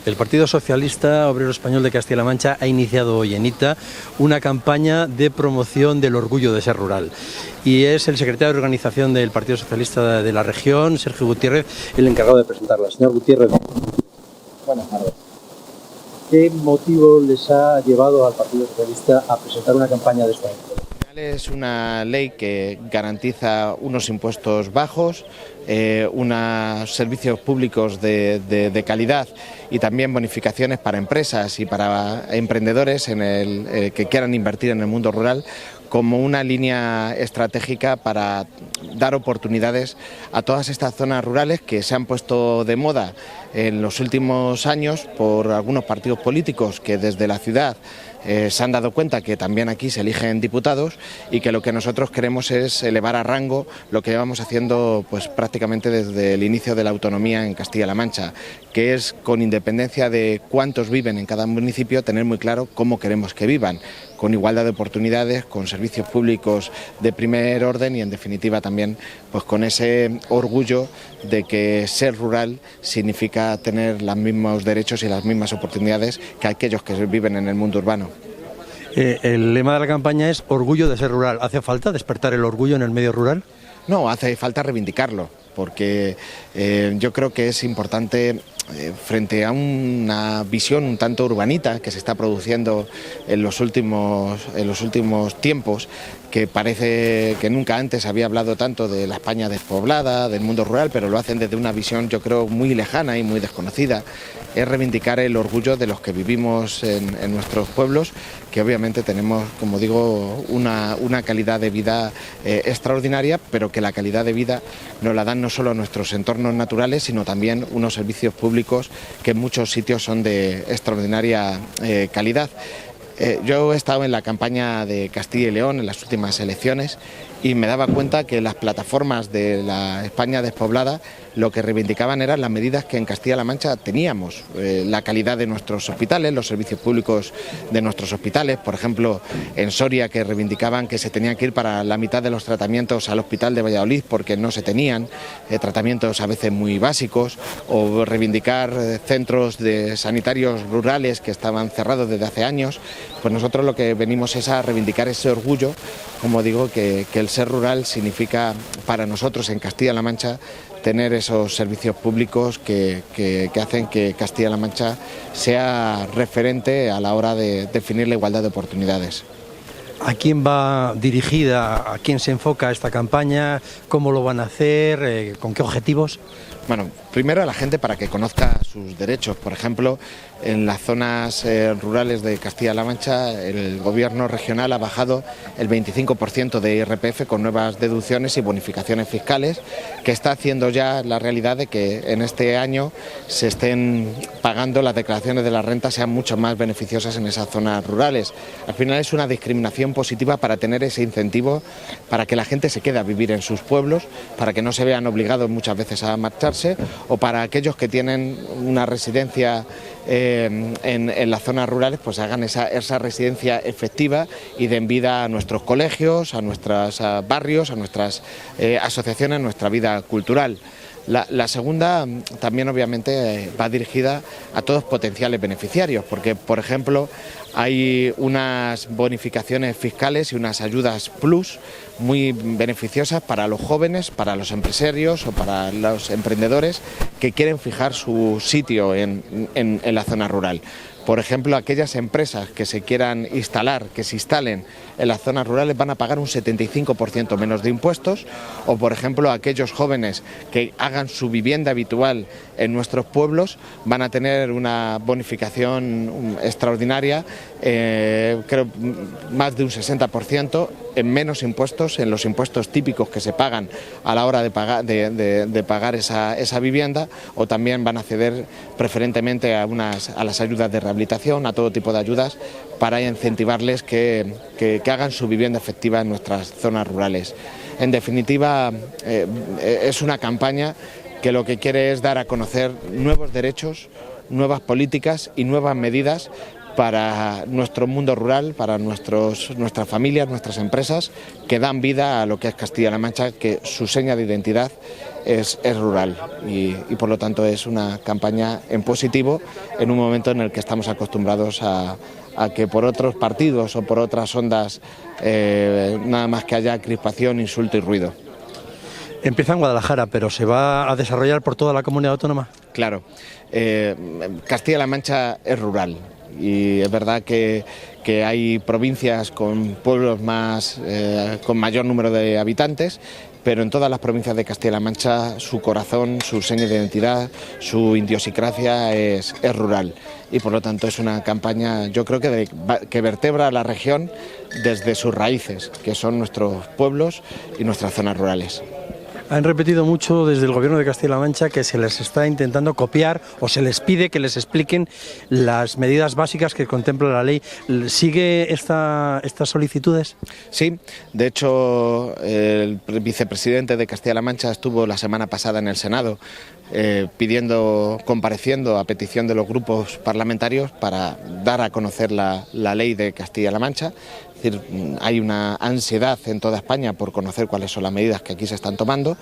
El Partido Socialista Obrero Español de Castilla-La Mancha ha iniciado hoy en ITA una campaña de promoción del orgullo de ser rural. Y es el secretario de organización del Partido Socialista de la región, Sergio Gutiérrez, el encargado de presentarla. Señor Gutiérrez, buenas tardes. ¿Qué motivo les ha llevado al Partido Socialista a presentar una campaña de esta índole? Es una ley que garantiza unos impuestos bajos, unos servicios públicos de calidad y también bonificaciones para empresas y para emprendedores que quieran invertir en el mundo rural, como una línea estratégica para dar oportunidades a todas estas zonas rurales que se han puesto de moda en los últimos años por algunos partidos políticos que desde la ciudad se han dado cuenta que también aquí se eligen diputados y que lo que nosotros queremos es elevar a rango lo que llevamos haciendo pues prácticamente desde el inicio de la autonomía en Castilla-La Mancha, que es, con independencia de cuántos viven en cada municipio, tener muy claro cómo queremos que vivan, con igualdad de oportunidades, con servicios públicos de primer orden y en definitiva también pues con ese orgullo de que ser rural significa tener los mismos derechos y las mismas oportunidades que aquellos que viven en el mundo urbano. El lema de la campaña es orgullo de ser rural. ¿Hace falta despertar el orgullo en el medio rural? No, hace falta reivindicarlo, porque yo creo que es importante frente a una visión un tanto urbanita que se está produciendo en los últimos tiempos, que parece que nunca antes había hablado tanto de la España despoblada, del mundo rural, pero lo hacen desde una visión, yo creo, muy lejana y muy desconocida. Es reivindicar el orgullo de los que vivimos en nuestros pueblos, que obviamente tenemos, como digo, una calidad de vida extraordinaria, pero que la calidad de vida nos la dan no solo nuestros entornos naturales, sino también unos servicios públicos que en muchos sitios son de extraordinaria calidad. Yo he estado en la campaña de Castilla y León en las últimas elecciones y me daba cuenta que las plataformas de la España despoblada lo que reivindicaban eran las medidas que en Castilla-La Mancha teníamos, la calidad de nuestros hospitales, los servicios públicos de nuestros hospitales, por ejemplo en Soria, que reivindicaban que se tenían que ir para la mitad de los tratamientos al hospital de Valladolid porque no se tenían, tratamientos a veces muy básicos, o reivindicar centros sanitarios rurales que estaban cerrados desde hace años. Pues nosotros lo que venimos es a reivindicar ese orgullo, como digo, que el ser rural significa para nosotros en Castilla-La Mancha tener esos servicios públicos que hacen que Castilla-La Mancha sea referente a la hora de definir la igualdad de oportunidades. ¿A quién va dirigida? ¿A quién se enfoca esta campaña? ¿Cómo lo van a hacer? ¿Con qué objetivos? Bueno, primero a la gente para que conozca sus derechos. Por ejemplo, en las zonas rurales de Castilla-La Mancha el gobierno regional ha bajado el 25% de IRPF con nuevas deducciones y bonificaciones fiscales, que está haciendo ya la realidad de que en este año se estén pagando, las declaraciones de la renta sean mucho más beneficiosas en esas zonas rurales. Al final es una discriminación positiva para tener ese incentivo para que la gente se quede a vivir en sus pueblos, para que no se vean obligados muchas veces a marcharse, o para aquellos que tienen una residencia en las zonas rurales, pues hagan esa residencia efectiva y den vida a nuestros colegios, a nuestros barrios, a nuestras asociaciones, a nuestra vida cultural. La segunda también obviamente va dirigida a todos potenciales beneficiarios, porque por ejemplo hay unas bonificaciones fiscales y unas ayudas plus muy beneficiosas para los jóvenes, para los empresarios o para los emprendedores que quieren fijar su sitio en la zona rural. Por ejemplo, aquellas empresas que se quieran instalar, que se instalen en las zonas rurales van a pagar un 75% menos de impuestos, o por ejemplo aquellos jóvenes que hagan su vivienda habitual en nuestros pueblos van a tener una bonificación extraordinaria, creo más de un 60% en menos impuestos, en los impuestos típicos que se pagan a la hora de pagar esa vivienda, o también van a acceder preferentemente a las ayudas de rehabilitación, a todo tipo de ayudas para incentivarles que hagan su vivienda efectiva en nuestras zonas rurales. En definitiva, es una campaña que lo que quiere es dar a conocer nuevos derechos, nuevas políticas y nuevas medidas para nuestro mundo rural, para nuestras familias, nuestras empresas, que dan vida a lo que es Castilla-La Mancha, que su seña de identidad es rural y por lo tanto es una campaña en positivo en un momento en el que estamos acostumbrados a que por otros partidos o por otras ondas nada más que haya crispación, insulto y ruido. Empieza en Guadalajara, pero ¿se va a desarrollar por toda la comunidad autónoma? Claro, Castilla-La Mancha es rural y es verdad que hay provincias con pueblos con mayor número de habitantes, pero en todas las provincias de Castilla-La Mancha su corazón, su seña de identidad, su idiosincrasia es rural y por lo tanto es una campaña, yo creo que vertebra a la región desde sus raíces, que son nuestros pueblos y nuestras zonas rurales. Han repetido mucho desde el Gobierno de Castilla-La Mancha que se les está intentando copiar o se les pide que les expliquen las medidas básicas que contempla la ley. ¿Sigue estas solicitudes? Sí, de hecho el vicepresidente de Castilla-La Mancha estuvo la semana pasada en el Senado compareciendo a petición de los grupos parlamentarios para dar a conocer la ley de Castilla-La Mancha. Es decir, hay una ansiedad en toda España por conocer cuáles son las medidas que aquí se están tomando,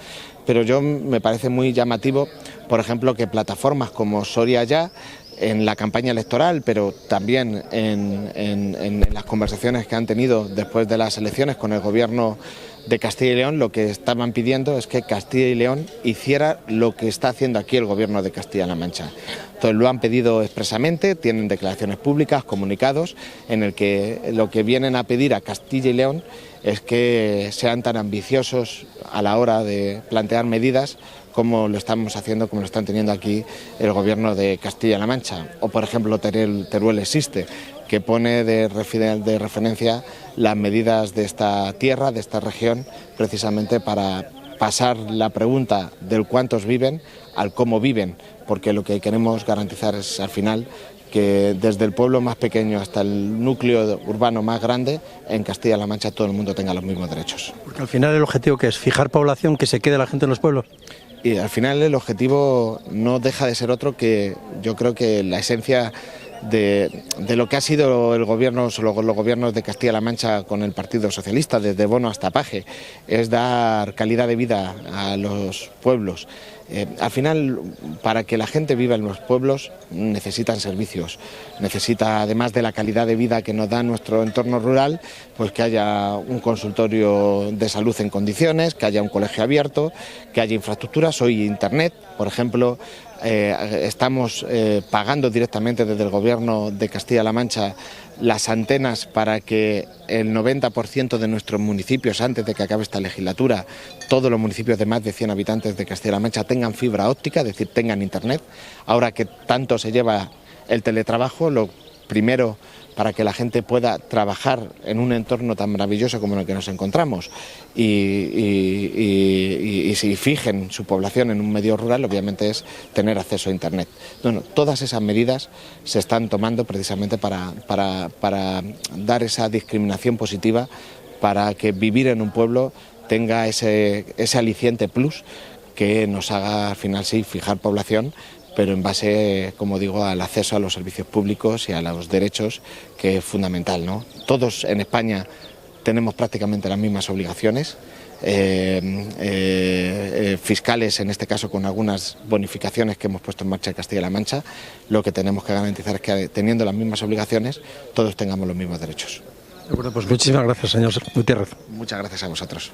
pero me parece muy llamativo, por ejemplo, que plataformas como Soria Ya, en la campaña electoral, pero también en las conversaciones que han tenido después de las elecciones con el Gobierno de Castilla y León, lo que estaban pidiendo es que Castilla y León hiciera lo que está haciendo aquí el Gobierno de Castilla-La Mancha. Entonces lo han pedido expresamente, tienen declaraciones públicas, comunicados, en el que lo que vienen a pedir a Castilla y León es que sean tan ambiciosos a la hora de plantear medidas como lo estamos haciendo, como lo están teniendo aquí el Gobierno de Castilla-La Mancha. O por ejemplo Teruel Existe, que pone de referencia las medidas de esta tierra, de esta región, precisamente para pasar la pregunta del cuántos viven al cómo viven, porque lo que queremos garantizar es al final que desde el pueblo más pequeño hasta el núcleo urbano más grande, en Castilla-La Mancha todo el mundo tenga los mismos derechos. Porque al final el objetivo que es fijar población, que se quede la gente en los pueblos. Y al final el objetivo no deja de ser otro que yo creo que la esencia de lo que ha sido el gobierno, los gobiernos de Castilla-La Mancha con el Partido Socialista, desde Bono hasta Paje, es dar calidad de vida a los pueblos. Al final, para que la gente viva en los pueblos, necesitan servicios. Necesita, además de la calidad de vida que nos da nuestro entorno rural, pues que haya un consultorio de salud en condiciones, que haya un colegio abierto, que haya infraestructuras, hoy Internet, por ejemplo. Estamos pagando directamente desde el Gobierno de Castilla-La Mancha las antenas para que el 90% de nuestros municipios, antes de que acabe esta legislatura, todos los municipios de más de 100 habitantes de Castilla-La Mancha tengan fibra óptica, es decir, tengan Internet. Ahora que tanto se lleva el teletrabajo, lo primero para que la gente pueda trabajar en un entorno tan maravilloso como en el que nos encontramos y si fijen su población en un medio rural, obviamente es tener acceso a Internet. Bueno, todas esas medidas se están tomando precisamente para dar esa discriminación positiva, para que vivir en un pueblo tenga ese aliciente plus que nos haga al final sí fijar población, pero en base, como digo, al acceso a los servicios públicos y a los derechos, que es fundamental, ¿no? Todos en España tenemos prácticamente las mismas obligaciones, fiscales en este caso con algunas bonificaciones que hemos puesto en marcha en Castilla-La Mancha. Lo que tenemos que garantizar es que teniendo las mismas obligaciones todos tengamos los mismos derechos. De acuerdo, pues muchísimas gracias, señor Gutiérrez. Muchas gracias a vosotros.